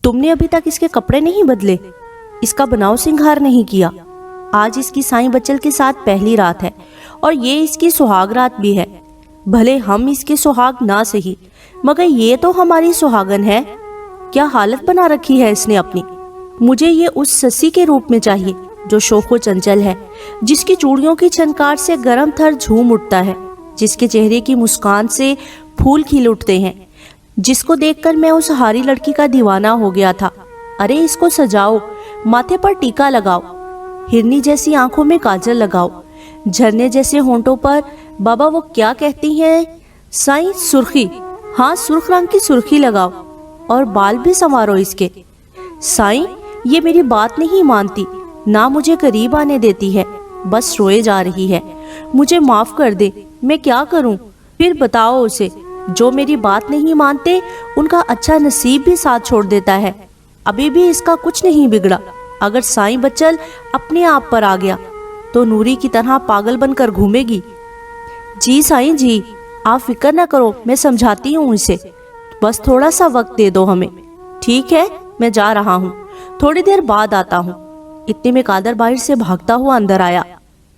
तुमने अभी तक इसके कपड़े नहीं बदले, इसका बनाव सिंगार नहीं किया। आज इसकी साईं बच्चल के साथ पहली रात है और ये इसकी सुहाग रात भी है। भले हम इसके सुहाग ना सही, मगर ये तो हमारी सुहागन है। क्या हालत बना रखी है इसने अपनी। मुझे ये उस ससी के रूप में चाहिए जो शोखो चंचल है, जिसकी चूड़ियों की छनकार से गर्म थर झूम उठता है, जिसके चेहरे की मुस्कान से फूल खिल उठते हैं, जिसको देखकर मैं उस हारी लड़की का दीवाना हो गया था। अरे इसको सजाओ, माथे पर टीका लगाओ, हिरनी जैसी आंखों में काजल लगाओ, झरने जैसे होंठों पर बाबा वो क्या कहती हैं साईं सुर्खी, हाँ सुर्ख रंग की सुर्खी लगाओ और बाल भी संवारो इसके। साईं ये मेरी बात नहीं मानती, ना मुझे करीब आने देती है, बस रोए जा रही है। मुझे माफ कर दे, मैं क्या करूं। फिर बताओ उसे, जो मेरी बात नहीं मानते उनका अच्छा नसीब भी साथ छोड़ देता है। अभी भी इसका कुछ नहीं बिगड़ा। अगर साईं बच्चल अपने आप पर आ गया तो नूरी की तरह पागल बनकर घूमेगी। जी साईं जी, आप फिक्र न करो, मैं समझाती हूँ इसे, बस थोड़ा सा वक्त दे दो हमें। ठीक है, मैं जा रहा हूँ, थोड़ी देर बाद आता हूँ। इतने में कादर बाहर से भागता हुआ अंदर आया।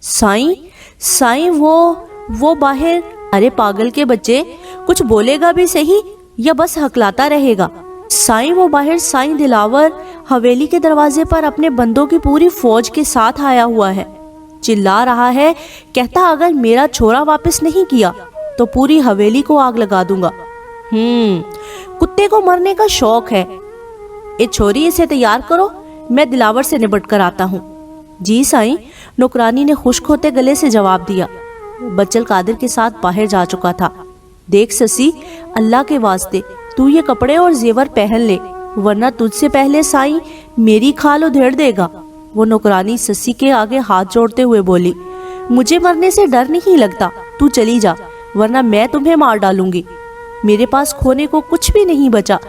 साईं साईं वो बाहर। अरे पागल के बच्चे, कुछ बोलेगा भी सही या बस हकलाता रहेगा। साईं वो बाहर साईं दिलावर हवेली के दरवाजे पर अपने बंदों की पूरी फौज के साथ आया हुआ है। चिल्ला रहा है, कहता अगर मेरा छोरा वापस नहीं किया तो पूरी हवेली को आग लगा दूंगा। कुत्ते को मरने का शौक है। ए छोरी, इसे तैयार करो, मैं दिलावर से निपट कर आता हूँ। जी साईं, नौकरानी ने खुश्क होते गले से जवाब दिया। बच्चल कादिर के साथ बाहर जा चुका था। देख ससी, अल्लाह के वास्ते तू ये कपड़े और जेवर पहन ले, वरना तुझसे पहले साईं मेरी खाल उधेड़ देगा। वो नौकरानी ससी के आगे हाथ जोड़ते हुए बोली, मुझे मरने से डर नहीं लगता, तू चली जा, वरना मैं तुम्हें मार डालूंगी। मेरे पास खोने को कुछ भी नहीं बचा,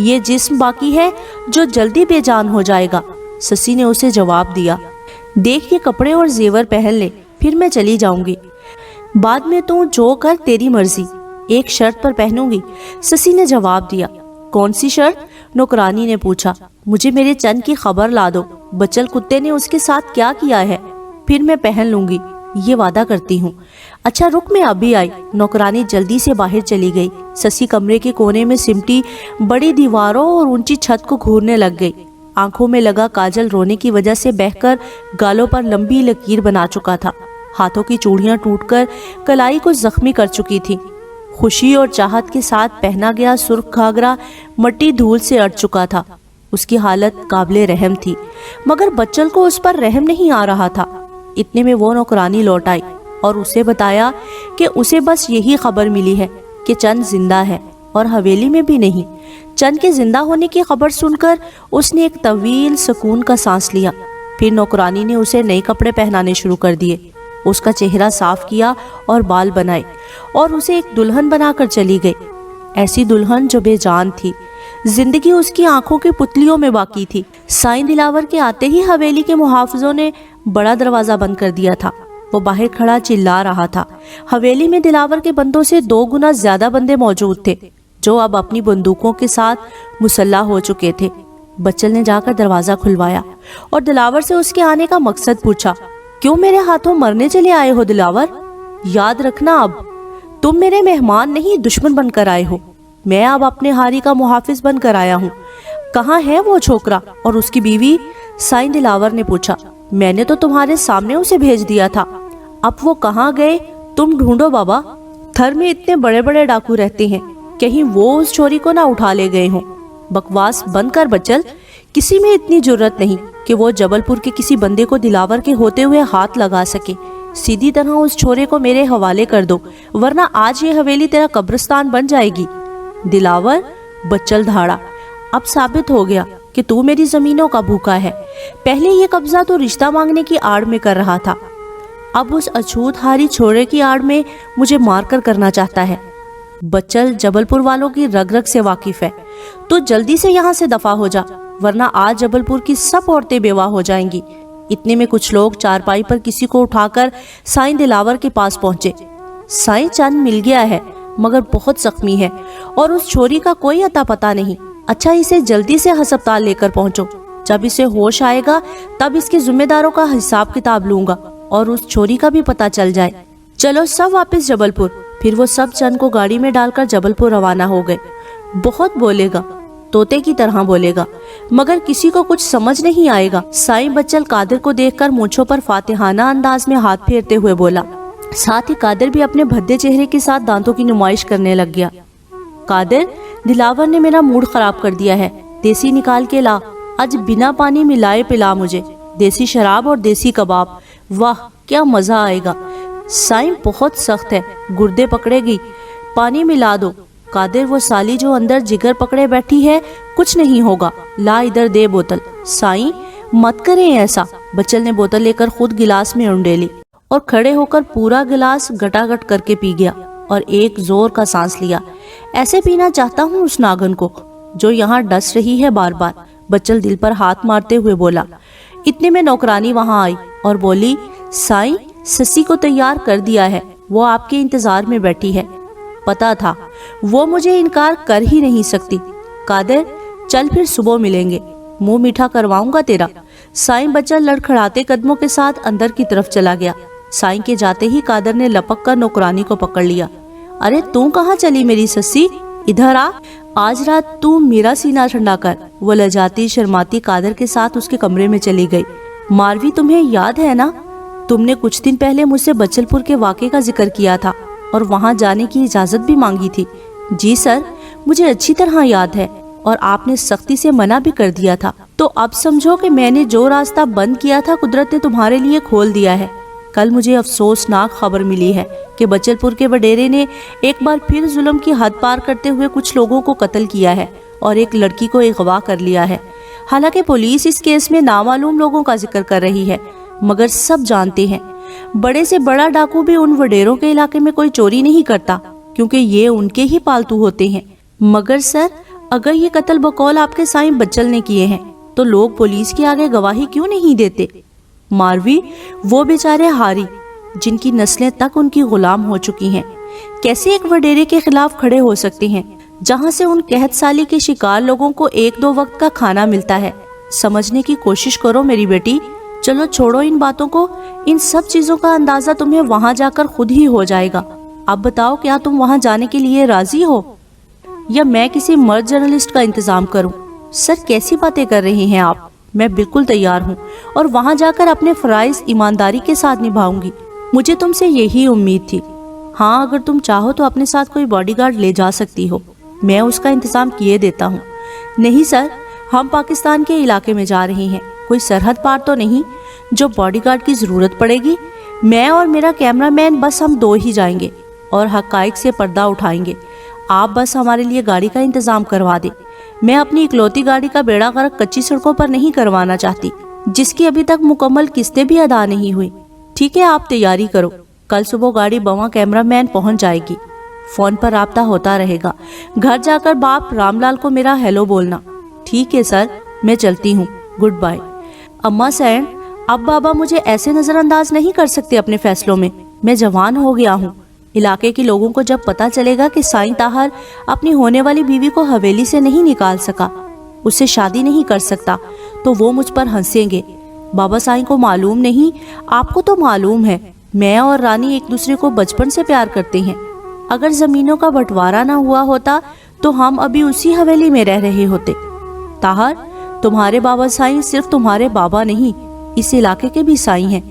ये जिस्म बाकी है जो जल्दी बेजान हो जाएगा। ससी ने उसे जवाब दिया, देख ये कपड़े और जेवर पहन ले, फिर मैं चली जाऊंगी। बाद में तू जो कर तेरी मर्जी, एक शर्त पर पहनूंगी। ससी ने जवाब दिया। कौन सी शर्त? नौकरानी ने पूछा। मुझे मेरे चंद की खबर ला दो, बच्चल कुत्ते ने उसके साथ क्या किया है, फिर मैं पहन लूंगी, ये वादा करती हूँ। अच्छा रुक, मैं अभी आई। नौकरानी जल्दी से बाहर चली गई। ससी कमरे के कोने में सिमटी बड़ी दीवारों और ऊंची छत को घूरने लग गई। आंखों में लगा काजल रोने की वजह से बहकर गालों पर लंबी लकीर बना चुका था। हाथों की चूड़ियां टूटकर कलाई को जख्मी कर चुकी थी। खुशी और चाहत के साथ पहना गया सुर्ख घाघरा मट्टी धूल से अट चुका था। उसकी हालत काबिले रहम थी, मगर बच्चल को उस पर रहम नहीं आ रहा था। इतने में वो नौकरानी लौट आई और उसे बताया कि उसे बस यही खबर मिली है कि चंद जिंदा है और हवेली में भी नहीं। चंद के जिंदा होने की खबर सुनकर उसने एक तवील सुकून का सांस लिया। फिर नौकरानी ने उसे नए कपड़े पहनाने शुरू कर दिए, उसका चेहरा साफ किया और बाल बनाए और उसे एक दुल्हन बनाकर चली गई। ऐसी दुल्हन जो बेजान थी, जिंदगी उसकी आंखों की पुतलियों में बाकी थी। साईं दिलावर के आते ही हवेली के मुहाफिजों ने बड़ा दरवाजा बंद कर दिया था। वो बाहर खड़ा चिल्ला रहा था। हवेली में दिलावर के बंदों से 2 गुना ज्यादा बंदे मौजूद थे, जो अब अपनी बंदूकों के साथ मुसल्ला हो चुके थे। बच्चल ने जाकर दरवाजा खुलवाया और दिलावर से उसके आने का मकसद पूछा। क्यों मेरे हाथों मरने चले आए हो दिलावर? याद रखना, अब तुम मेरे मेहमान नहीं दुश्मन बनकर आए हो। मैं अब अपने हारी का मुहाफिज बनकर आया हूँ। कहाँ है वो छोकरा और उसकी बीवी? साईं दिलावर ने पूछा। मैंने तो तुम्हारे सामने उसे भेज दिया था, अब वो कहाँ गए तुम ढूंढो बाबा। थर में इतने बड़े बड़े डाकू रहते हैं, कहीं वो उस चोरी को ना उठा ले गए हों। बकवास बंद कर बच्चल, किसी में इतनी जुर्रत नहीं कि वो जबलपुर के किसी बंदे को दिलावर के होते हुए हाथ लगा सके। सीधी तरह उस छोरे को मेरे हवाले कर दो, वरना आज ये हवेली तेरा कब्रिस्तान बन जाएगी। दिलावर? बच्चल धाड़ा। अब साबित हो गया कि तू मेरी जमीनों का भूखा है। पहले ये कब्जा तो रिश्ता मांगने की आड़ में कर रहा था, अब उस अछूत हारी छोरे की आड़ में मुझे मारकर करना चाहता है। बच्चल जबलपुर वालों की रग रग से वाकिफ है, तो जल्दी से यहाँ से दफा हो जा, वरना आज जबलपुर की सब औरतें बेवा हो जाएंगी। इतने में कुछ लोग चारपाई पर किसी को उठाकर साईं दिलावर के पास पहुंचे। साईं चंद मिल गया है, मगर बहुत जख्मी है और उस छोरी का कोई अता पता नहीं। अच्छा इसे जल्दी से अस्पताल लेकर पहुंचो। जब इसे होश आएगा तब इसके जिम्मेदारों का हिसाब किताब लूंगा और उस चोरी का भी पता चल जाए। चलो सब वापस जबलपुर। फिर वो सब चंद को गाड़ी में डालकर जबलपुर रवाना हो गए। बहुत बोलेगा, तोते की तरह बोलेगा, मगर किसी को कुछ समझ नहीं आएगा। साईं बच्चल कादिर को देखकर मूंछों पर फातिहाना अंदाज में हाथ फेरते हुए बोला। साथ ही कादिर भी अपने भद्दे चेहरे के साथ दांतों की नुमाइश करने लग गया। कादिर, दिलावर ने मेरा मूड खराब कर दिया है। देसी निकाल के ला, आज बिना पानी मिलाए पिला मुझे। देसी शराब और देसी कबाब, वाह क्या मजा आएगा। साईं बहुत सख्त है, गुर्दे पकड़ेगी। पानी मिला दो। कादिर, वो साली जो अंदर जिगर पकड़े बैठी है, कुछ नहीं होगा, ला इधर दे बोतल। साईं मत करें ऐसा। बच्चल ने बोतल लेकर खुद गिलास में उंडेली और खड़े होकर पूरा गिलास गटागट करके पी गया और एक जोर का सांस लिया। ऐसे पीना चाहता हूँ उस नागन को जो यहाँ डस रही है बार बार। बच्चल दिल पर हाथ मारते हुए बोला। इतने में नौकरानी वहां आई और बोली, साईं ससी को तैयार कर दिया है, वो आपके इंतजार में बैठी है। पता था, वो मुझे इनकार कर ही नहीं सकती। कादिर चल फिर सुबह मिलेंगे, मुंह मीठा करवाऊंगा तेरा। साईं बच्चल लड़खड़ाते कदमों के साथ अंदर की तरफ चला गया। साईं के जाते ही कादिर ने लपक कर नौकरानी को पकड़ लिया। अरे तू कहाँ चली मेरी सस्सी, इधर आ, आज रात तू मेरा सीना ठंडा कर। वो लजाती शर्माती कादिर के साथ उसके कमरे में चली गई। मारवी, तुम्हें याद है ना, तुमने कुछ दिन पहले मुझसे बच्चलपुर के वाक़े का जिक्र किया था और वहां जाने की इजाजत भी मांगी थी। जी सर, मुझे अच्छी तरह याद है और आपने सख्ती से मना भी कर दिया था। तो अब समझो कि मैंने जो रास्ता बंद किया था कुदरत ने तुम्हारे लिए खोल दिया है। कल मुझे अफसोसनाक खबर मिली है कि बच्चलपुर के वडेरे ने एक बार फिर जुल्म की हद पार करते हुए कुछ लोगों को कत्ल किया है और एक लड़की को अगवा कर लिया है। हालांकि पुलिस इस केस में नामालूम लोगों का जिक्र कर रही है, मगर सब जानते हैं बड़े से बड़ा डाकू भी उन वडेरों के इलाके में कोई चोरी नहीं करता, क्योंकि ये उनके ही पालतू होते हैं। मगर सर, अगर ये कत्ल बकौल आपके साईं बच्चल ने किए हैं तो लोग पुलिस के आगे गवाही क्यों नहीं देते? मारवी, वो बेचारे हारी जिनकी नस्लें तक उनकी गुलाम हो चुकी हैं, कैसे एक वडेरे के खिलाफ खड़े हो सकते हैं जहां से उन कहत साली के शिकार लोगों को एक दो वक्त का खाना मिलता है? समझने की कोशिश करो मेरी बेटी। चलो छोड़ो इन बातों को, इन सब चीजों का अंदाजा तुम्हें वहां जाकर खुद ही हो जाएगा। अब बताओ, क्या तुम वहां जाने के लिए राजी हो या मैं किसी मर्द जर्नलिस्ट का इंतजाम करूं? सर, कैसी बातें कर रही हैं आप? मैं बिल्कुल तैयार हूं और वहां जाकर अपने फराइज ईमानदारी के साथ निभाऊंगी। मुझे तुमसे यही उम्मीद थी। हाँ, अगर तुम चाहो तो अपने साथ कोई बॉडीगार्ड ले जा सकती हो, मैं उसका इंतजाम किए देता हूँ। नहीं सर, हम पाकिस्तान के इलाके में जा रहे हैं, कोई सरहद पार तो नहीं जो बॉडीगार्ड की जरूरत पड़ेगी। मैं और मेरा कैमरामैन, बस हम दो ही जाएंगे और हकाइक से पर्दा उठाएंगे। आप बस हमारे लिए गाड़ी का इंतजाम करवा दे। मैं अपनी इकलौती गाड़ी का बेड़ा गर्क कच्ची सड़कों पर नहीं करवाना चाहती, जिसकी अभी तक मुकम्मल किस्तें भी अदा नहीं हुई। ठीक है, आप तैयारी करो, कल सुबह गाड़ी बवा कैमरामैन पहुंच जाएगी। फोन पर राब्ता होता रहेगा। घर जाकर बाप रामलाल को मेरा हेलो बोलना। ठीक है सर, मैं चलती हूँ, गुड बाय। अम्मा सैन, अब बाबा मुझे ऐसे नजरअंदाज नहीं कर सकते अपने फैसलों में। मैं जवान हो गया हूँ। इलाके के लोगों को जब पता चलेगा कि साईं ताहर अपनी होने वाली बीवी को हवेली से नहीं निकाल सका, उससे शादी नहीं कर सकता, तो वो मुझ पर हंसेंगे। बाबा साईं को मालूम नहीं, आपको तो मालूम है, मैं और रानी एक दूसरे को बचपन से प्यार करते हैं। अगर जमीनों का बंटवारा ना हुआ होता तो हम अभी उसी हवेली में रह रहे होते। ताहर, तुम्हारे बाबा साईं सिर्फ तुम्हारे बाबा नहीं, इस इलाके के भी साईं हैं।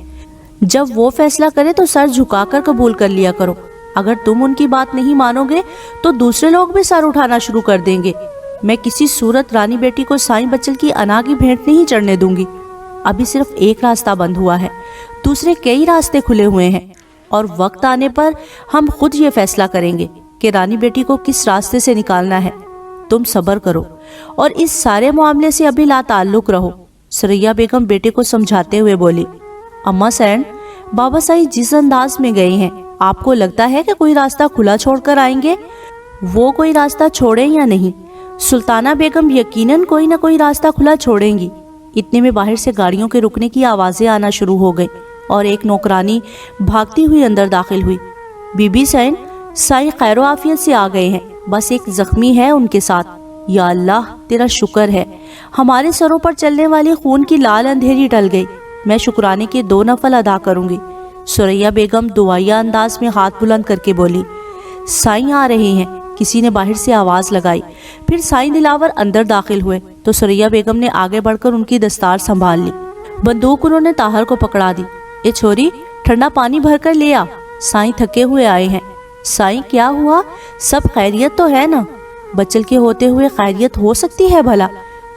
जब वो फैसला करे तो सर झुकाकर कबूल कर लिया करो। अगर तुम उनकी बात नहीं मानोगे तो दूसरे लोग भी सर उठाना शुरू कर देंगे। मैं किसी सूरत रानी बेटी को साईं बच्चल की अना की भेंट नहीं चढ़ने दूंगी। अभी सिर्फ एक रास्ता बंद हुआ है, दूसरे कई रास्ते खुले हुए हैं और वक्त आने पर हम खुद ये फैसला करेंगे कि रानी बेटी को किस रास्ते से निकालना है। तुम सब्र करो और इस सारे मामले से अभी लाताल्लुक रहो। सरैया बेगम बेटे को समझाते हुए बोली। अम्मा सैन, बाबा साईं जिस अंदाज में गए हैं, आपको लगता है कि कोई रास्ता खुला छोड़कर आएंगे? वो कोई रास्ता छोड़े या नहीं, सुल्ताना बेगम यकीनन कोई ना कोई रास्ता खुला छोड़ेंगी। इतने में बाहर से गाड़ियों के रुकने की आवाजें आना शुरू हो गई और एक नौकरानी भागती हुई अंदर दाखिल हुई। बीबी सैन, साईं खैरो आफियत से आ गए हैं, बस एक जख्मी है उनके साथ। یا اللہ تیرا شکر ہے، ہمارے سروں پر چلنے والی خون کی لال اندھیری ٹل گئی، میں شکرانے کے 2 نفل ادا کروں گی۔ ثریا بیگم دعائیا انداز میں ہاتھ بلند کر کے بولی، سائیں آ رہے ہیں۔ کسی نے باہر سے آواز لگائی، پھر سائیں دلاور اندر داخل ہوئے تو ثریا بیگم نے آگے بڑھ کر ان کی دستار سنبھال لی۔ بندوق انہوں نے طاہر کو پکڑا دی۔ اے چھوری، ٹھنڈا پانی بھر کر لے آ، سائیں تھکے ہوئے آئے ہیں۔ سائیں کیا ہوا؟ سب خیریت تو ہے نا؟ بچل کے ہوتے ہوئے خیریت ہو سکتی ہے بھلا؟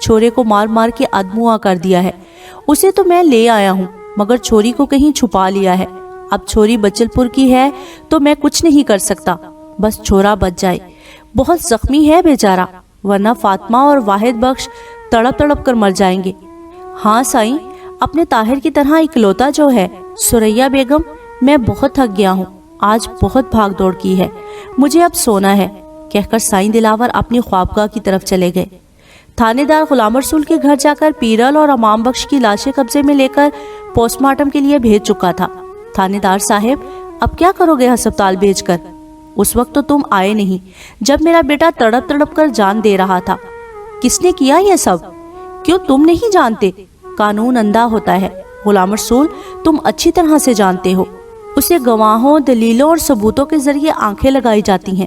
چھورے کو مار مار کے ادموا کر دیا ہے، اسے تو میں لے آیا ہوں، مگر چھوری کو کہیں چھپا لیا ہے۔ اب چھوری بچل پور کی ہے تو میں کچھ نہیں کر سکتا، بس چھورا بچ جائے۔ بہت زخمی ہے بیچارہ، ورنہ فاطمہ اور واحد بخش تڑپ تڑپ کر مر جائیں گے۔ ہاں سائیں، اپنے طاہر کی طرح اکلوتا جو ہے۔ ثریا بیگم، میں بہت تھک گیا ہوں، آج بہت بھاگ دوڑ کی ہے، مجھے اب سونا ہے، کہہ کر سائیں دلاور اپنی خوابگاہ کی طرف چلے گئے۔ تھانے دار غلام رسول کے گھر جا کر پیرل اور امام بخش کی لاشیں قبضے میں لے کر پوسٹ مارٹم کے لیے بھیج چکا تھا۔ تھانے دار صاحب، اب کیا کرو گے ہسپتال بھیج کر؟ اس وقت تو تم آئے نہیں جب میرا بیٹا تڑپ تڑپ کر جان دے رہا تھا۔ کس نے کیا یہ سب؟ کیوں تم نہیں جانتے؟ قانون اندھا ہوتا ہے غلام رسول، تم اچھی طرح سے جانتے ہو، اسے گواہوں، دلیلوں اور ثبوتوں کے ذریعے آنکھیں لگائی جاتی ہیں۔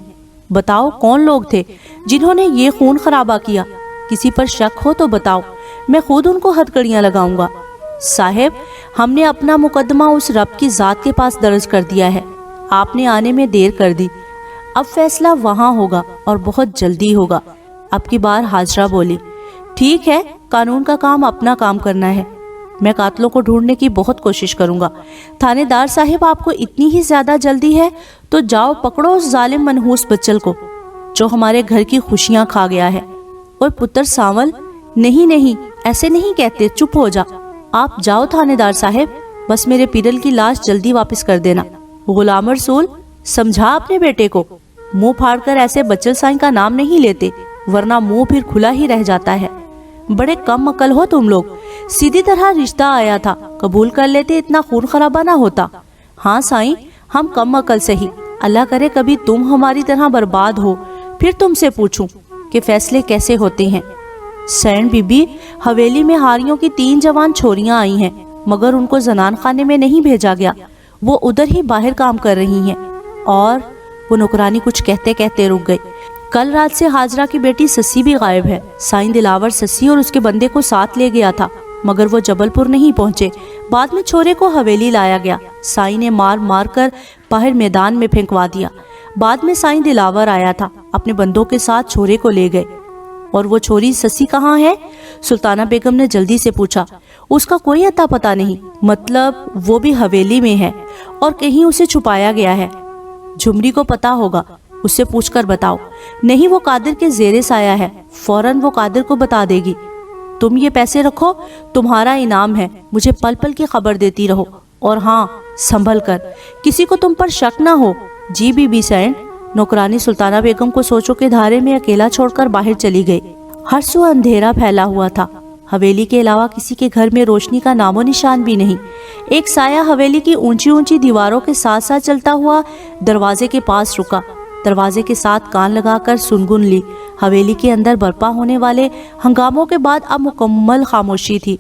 بتاؤ کون لوگ تھے جنہوں نے یہ خون خرابہ کیا؟ کسی پر شک ہو تو بتاؤ، میں خود ان کو ہتھکڑیاں لگاؤں گا۔ صاحب، ہم نے اپنا مقدمہ اس رب کی ذات کے پاس درج کر دیا ہے، آپ نے آنے میں دیر کر دی، اب فیصلہ وہاں ہوگا اور بہت جلدی ہوگا۔ اب کی بار حاجرہ بولی، ٹھیک ہے، قانون کا کام اپنا کام کرنا ہے، میں قاتلوں کو ڈھونڈنے کی بہت کوشش کروں گا۔ تھانے دار صاحب، آپ کو اتنی ہی زیادہ جلدی ہے تو جاؤ پکڑو اس ظالم منحوس بچل کو جو ہمارے گھر کی خوشیاں کھا گیا ہے۔ اور پتر سانول، نہیں، ایسے نہیں کہتے، چپ ہو جا۔ آپ جاؤ تھانے دار صاحب، بس میرے پیرل کی لاش جلدی واپس کر دینا۔ غلام رسول، سمجھا اپنے بیٹے کو، منہ پھاڑ کر ایسے بچل سائیں کا نام نہیں لیتے، ورنہ منہ پھر کھلا ہی رہ جاتا ہے۔ بڑے کم عقل ہو تم لوگ، سیدھی طرح رشتہ آیا تھا، قبول کر لیتے، اتنا خون خرابہ نہ ہوتا۔ ہاں سائیں، ہم کم عقل سے ہی، اللہ کرے کبھی تم ہماری طرح برباد ہو، پھر تم سے پوچھوں کہ فیصلے کیسے ہوتے ہیں۔ سین بی بی، حویلی میں ہاریوں کی 3 جوان چھوریاں آئی ہیں، مگر ان کو زنان خانے میں نہیں بھیجا گیا، وہ ادھر ہی باہر کام کر رہی ہیں۔ اور وہ نوکرانی کچھ کہتے کہتے رک گئی۔ کل رات سے حاجرہ کی بیٹی سسی بھی غائب ہے۔ سائیں دلاور سسی اور اس کے بندے کو ساتھ لے گیا تھا، مگر وہ جبل پور نہیں پہنچے۔ بعد میں چھورے کو حویلی لایا گیا، سائیں نے مار مار کر باہر میدان میں پھینکوا دیا۔ بعد میں سائیں دلاور آیا تھا، اپنے بندوں کے ساتھ چھورے کو لے گئے۔ اور وہ چھوری سسی کہاں ہے؟ سلطانہ بیگم نے جلدی سے پوچھا۔ اس کا کوئی اتا پتا نہیں، مطلب وہ بھی حویلی میں ہے اور کہیں اسے چھپایا گیا ہے۔ جھمری کو پتا ہوگا، اس سے پوچھ کر بتاؤ۔ نہیں، وہ قادر کے زیر سایہ ہے، فوراً وہ قادر کو بتا دے گی۔ تم یہ پیسے رکھو، تمہارا انعام ہے، مجھے پل پل کی خبر دیتی رہو، اور ہاں، سنبھل کر، کسی کو تم پر شک نہ ہو۔ G B be seen. نوکرانی سلطانہ بیگم کو سوچوں کے دھارے میں اکیلا چھوڑ کر باہر چلی گئی۔ ہر سو اندھیرا پھیلا ہوا تھا، حویلی کے علاوہ کسی کے گھر میں روشنی کا نام و نشان بھی نہیں۔ ایک سایہ حویلی کی اونچی اونچی دیواروں کے ساتھ ساتھ چلتا ہوا دروازے کے پاس رکا، دروازے کے ساتھ کان لگا کر سنگن لی۔ حویلی کے اندر برپا ہونے والے ہنگاموں کے بعد اب مکمل خاموشی تھی،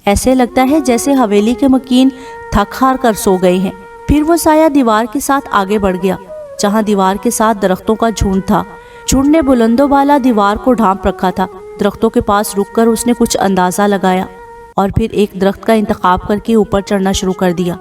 ایسے لگتا ہے جیسے حویلی کے مکین تھک ہار کر سو گئے ہیں۔ پھر وہ سایہ دیوار کے ساتھ آگے بڑھ گیا، جہاں دیوار کے ساتھ درختوں کا جھنڈ تھا۔ جھنڈ نے بلندوں والا دیوار کو ڈھانپ رکھا تھا۔ درختوں کے پاس رک کر اس نے کچھ اندازہ لگایا اور پھر ایک درخت کا انتخاب کر کے اوپر چڑھنا شروع کر دیا۔